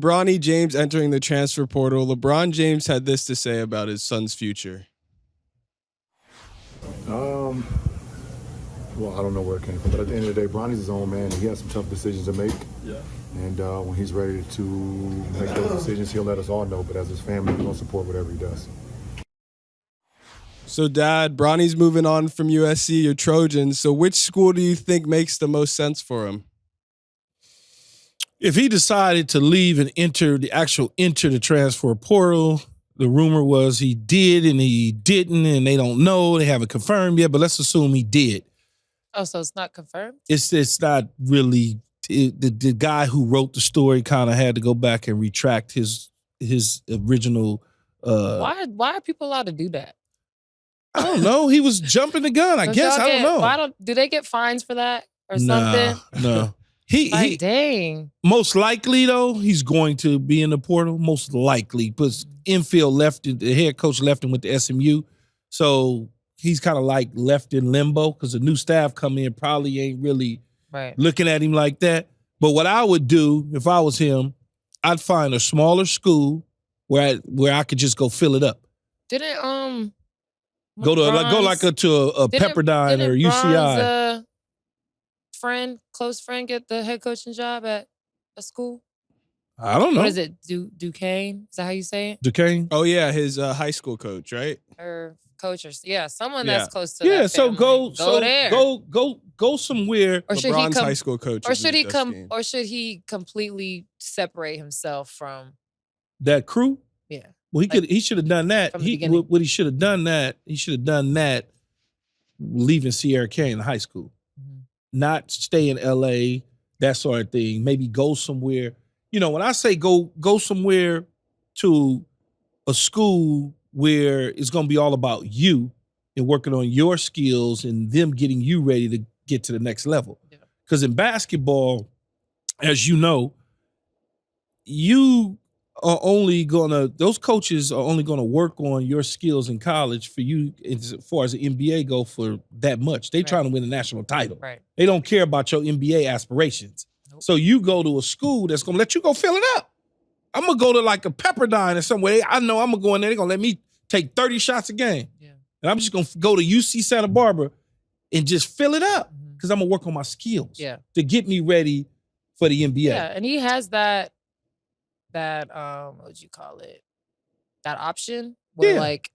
Bronny James entering the transfer portal. LeBron James had this to say about his son's future. Well, I don't know where it came from, but at the end of the day, Bronny's his own man, and he has some tough decisions to make. Yeah. And when he's ready to make those decisions, he'll let us all know. But as his family, we're going to support whatever he does. So, Dad, Bronny's moving on from USC, your Trojans. So which school do you think makes the most sense for him? If he decided to leave and enter the transfer portal, the rumor was he did and he didn't, and they don't know. They haven't confirmed yet, but let's assume he did. Oh, so it's not confirmed? It's not really. The guy who wrote the story kind of had to go back and retract his original. Why are people allowed to do that? I don't know. He was jumping the gun, I guess. I don't know. Do they get fines for that or something? No. Dang. Most likely, though, he's going to be in the portal. Most likely. Because infield the head coach left him with the SMU. So he's kind of like left in limbo because the new staff come in probably ain't really looking at him like that. But what I would do if I was him, I'd find a smaller school where I could just go fill it up. Didn't go to a Pepperdine or UCI. Close friend get the head coaching job at a school? I don't know. What is it? Duquesne? Is that how you say it? Duquesne? Oh, yeah, his high school coach, right? Or coach, someone that's close to that so family. Go there. Go somewhere. Or should LeBron's high school coach. Or should he completely separate himself from that crew? Yeah. Well, he should have done that. He should have done that leaving Sierra Canyon high school. Not stay in LA, that sort of thing. Maybe go somewhere. You know, when I say go somewhere to a school where it's going to be all about you and working on your skills and them getting you ready to get to the next level. Because in basketball, as you know, those coaches are only gonna work on your skills in college for you as far as the NBA go for that much. They trying to win a national title. Right. They don't care about your NBA aspirations. Nope. So you go to a school that's gonna let you go fill it up. I'm gonna go to like a Pepperdine or somewhere. I know I'm gonna go in there. They're gonna let me take 30 shots a game. Yeah. And I'm just gonna go to UC Santa Barbara and just fill it up because I'm gonna work on my skills to get me ready for the NBA. Yeah, and he has that what would you call it? That option where like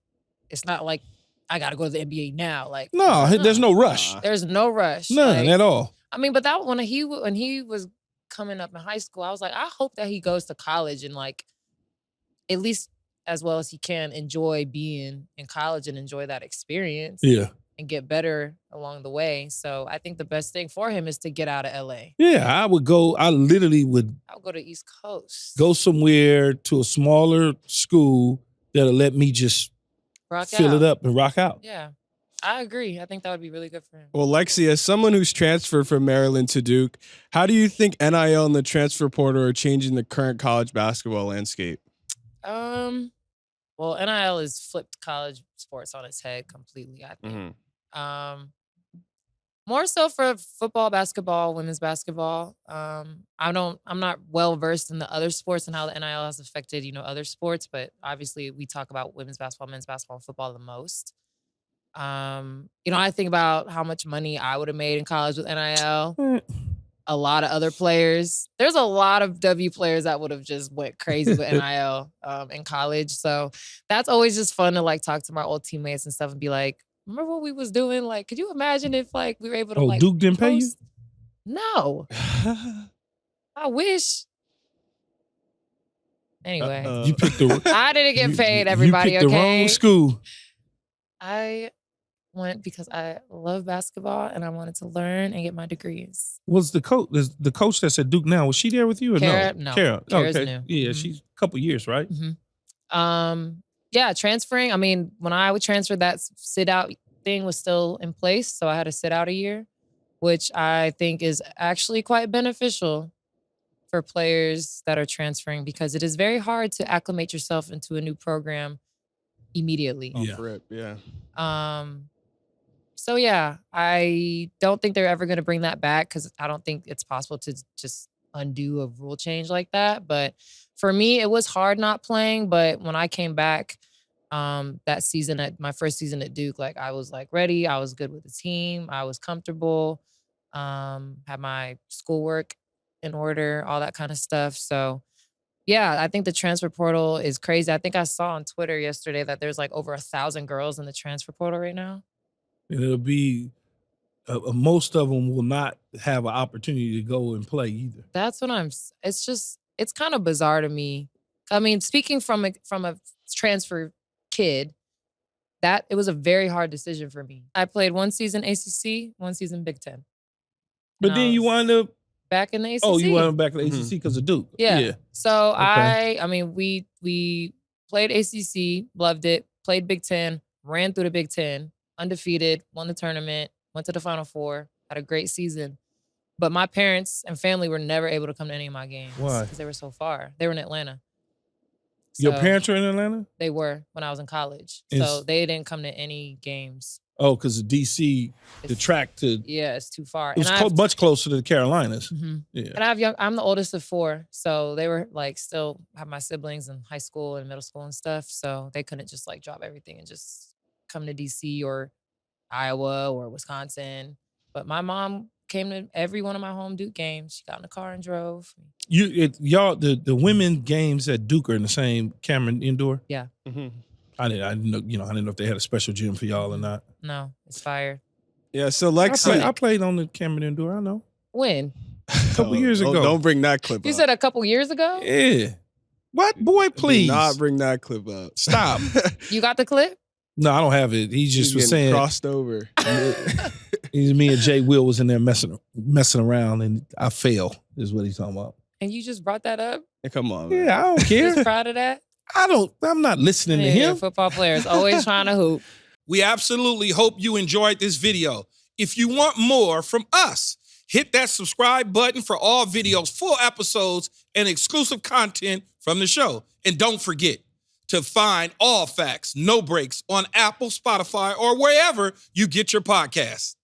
it's not like I gotta go to the NBA now. Like there's no rush. There's no rush. None at all. I mean, but that when he was coming up in high school, I was like, I hope that he goes to college and like at least as well as he can enjoy being in college and enjoy that experience. Yeah. And get better along the way. So I think the best thing for him is to get out of LA. Yeah, I would go to East Coast. Go somewhere to a smaller school that'll let me just fill it up and rock out. Yeah, I agree. I think that would be really good for him. Well, Lexie, as someone who's transferred from Maryland to Duke, how do you think NIL and the transfer portal are changing the current college basketball landscape? Well, NIL has flipped college sports on its head completely, I think. More so for football, basketball, women's basketball. I'm not well versed in the other sports and how the NIL has affected, other sports, but obviously we talk about women's basketball, men's basketball, and football the most. I think about how much money I would have made in college with NIL. A lot of other players. There's a lot of W players that would have just went crazy with NIL in college. So that's always just fun to like talk to my old teammates and stuff and be like, remember what we was doing? Like, could you imagine if like we were able to Duke didn't pay you? No. I wish. Anyway. I didn't get paid, everybody, you picked the wrong school. I went because I love basketball and I wanted to learn and get my degrees. Was the coach that's at Duke now, was she there with you or Kara? No? Kara. Kara's okay. new. Yeah, she's a couple years, right? Yeah, transferring. I mean, when I would transfer, that sit-out thing was still in place. So I had to sit out a year, which I think is actually quite beneficial for players that are transferring because it is very hard to acclimate yourself into a new program immediately. So yeah, I don't think they're ever going to bring that back because I don't think it's possible to just undo a rule change like that. But for me, it was hard not playing. But when I came back that season, at my first season at Duke, like I was like ready. I was good with the team. I was comfortable. Had my schoolwork in order, all that kind of stuff. So yeah, I think the transfer portal is crazy. I think I saw on Twitter yesterday that there's like over 1,000 girls in the transfer portal right now. And it'll be most of them will not have an opportunity to go and play either. That's what it's kind of bizarre to me. I mean, speaking from a transfer kid, that it was a very hard decision for me. I played one season ACC, one season Big Ten. But then you wound up back in the ACC. Oh, you wound up back in the ACC because of Duke. Yeah. So okay. I mean, we played ACC, loved it, played Big Ten, ran through the Big Ten, undefeated, won the tournament, went to the Final Four, had a great season. But my parents and family were never able to come to any of my games. Why? Because they were so far. They were in Atlanta. Your parents were in Atlanta? They were when I was in college. So they didn't come to any games. Oh, because of DC, the track to... Yeah, it's too far. It was much closer to the Carolinas. Mm-hmm. Yeah. And I'm the oldest of 4. So they were like still have my siblings in high school and middle school and stuff. So they couldn't just like drop everything and just come to DC or Iowa or Wisconsin. But my mom came to every one of my home Duke games. She got in the car and drove. The women games at Duke are in the same Cameron Indoor? Yeah. Mm-hmm. I didn't know if they had a special gym for y'all or not. No, it's fire. Yeah, so Lexie, I played on the Cameron Indoor, I know. When? A couple years ago. Don't bring that clip You up. said a couple years ago? Yeah. What? Boy, please. Do not bring that clip up. Stop. You got the clip? No, I don't have it. He just was saying. Crossed over. Me and Jay Will was in there messing around, and I fell, is what he's talking about. And you just brought that up? Hey, come on, man. Yeah, I don't care. Just proud of that? I'm not listening to him. Football players always trying to hoop. We absolutely hope you enjoyed this video. If you want more from us, hit that subscribe button for all videos, full episodes, and exclusive content from the show. And don't forget to find All Facts, No Breaks on Apple, Spotify, or wherever you get your podcasts.